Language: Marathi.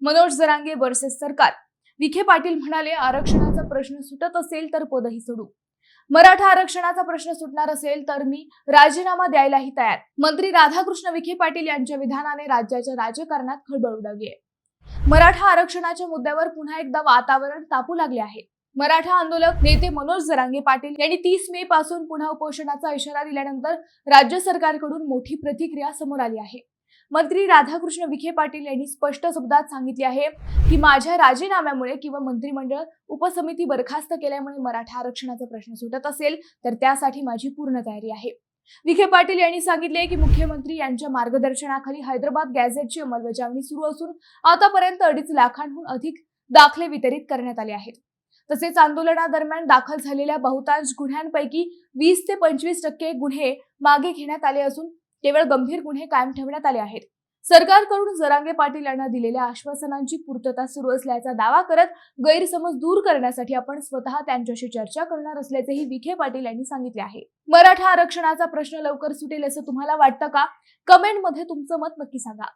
मनोज जरांगे वर्सेस सरकार. विखे पाटील म्हणाले, आरक्षणाचा प्रश्न सुटत असेल तर पदही सोडू. मराठा आरक्षणाचा प्रश्न सुटणार असेल तर मी राजीनामा द्यायलाही तयार. मंत्री राधाकृष्ण विखे पाटील यांच्या विधानाने राज्याच्या राजकारणात खळबळ उडाली आहे. मराठा आरक्षणाच्या मुद्द्यावर पुन्हा एकदा वातावरण तापू लागले आहे. मराठा आंदोलक नेते मनोज जरांगे पाटील यांनी 30 मे पासून पुन्हा उपोषणाचा इशारा दिल्यानंतर राज्य सरकारकडून मोठी प्रतिक्रिया समोर आली आहे. मंत्री राधाकृष्ण विखे पाटील यांनी स्पष्ट शब्दात सांगितले आहे की माझ्या राजीनाम्यामुळे किंवा मंत्रिमंडळ उपसमिती बरखास्त केल्यामुळे मराठा आरक्षणाचा प्रश्न सुटत असेल तर त्यासाठी माझी पूर्ण तयारी आहे. विखे पाटील यांनी सांगितले की मुख्यमंत्री यांच्या मार्गदर्शनाखाली हैदराबाद गॅझेटची अंमलबजावणी सुरू असून आतापर्यंत 2.5 लाखांहून अधिक दाखले वितरित करण्यात आले आहेत. तसेच आंदोलनादरम्यान दाखल झालेल्या बहुतांश गुन्ह्यांपैकी 20 ते 25% गुन्हे मागे घेण्यात आले असून केवळ गंभीर गुन्हे कायम ठेवण्यात आले आहेत. सरकारकडून जरांगे पाटील यांना दिलेल्या आश्वासनांची पूर्तता सुरू असल्याचा दावा करत गैरसमज दूर करण्यासाठी आपण स्वतः त्यांच्याशी चर्चा करणार असल्याचेही विखे पाटील यांनी सांगितले आहे. मराठा आरक्षणाचा प्रश्न लवकर सुटेल असं तुम्हाला वाटतं का? कमेंटमध्ये तुमचं मत नक्की सांगा.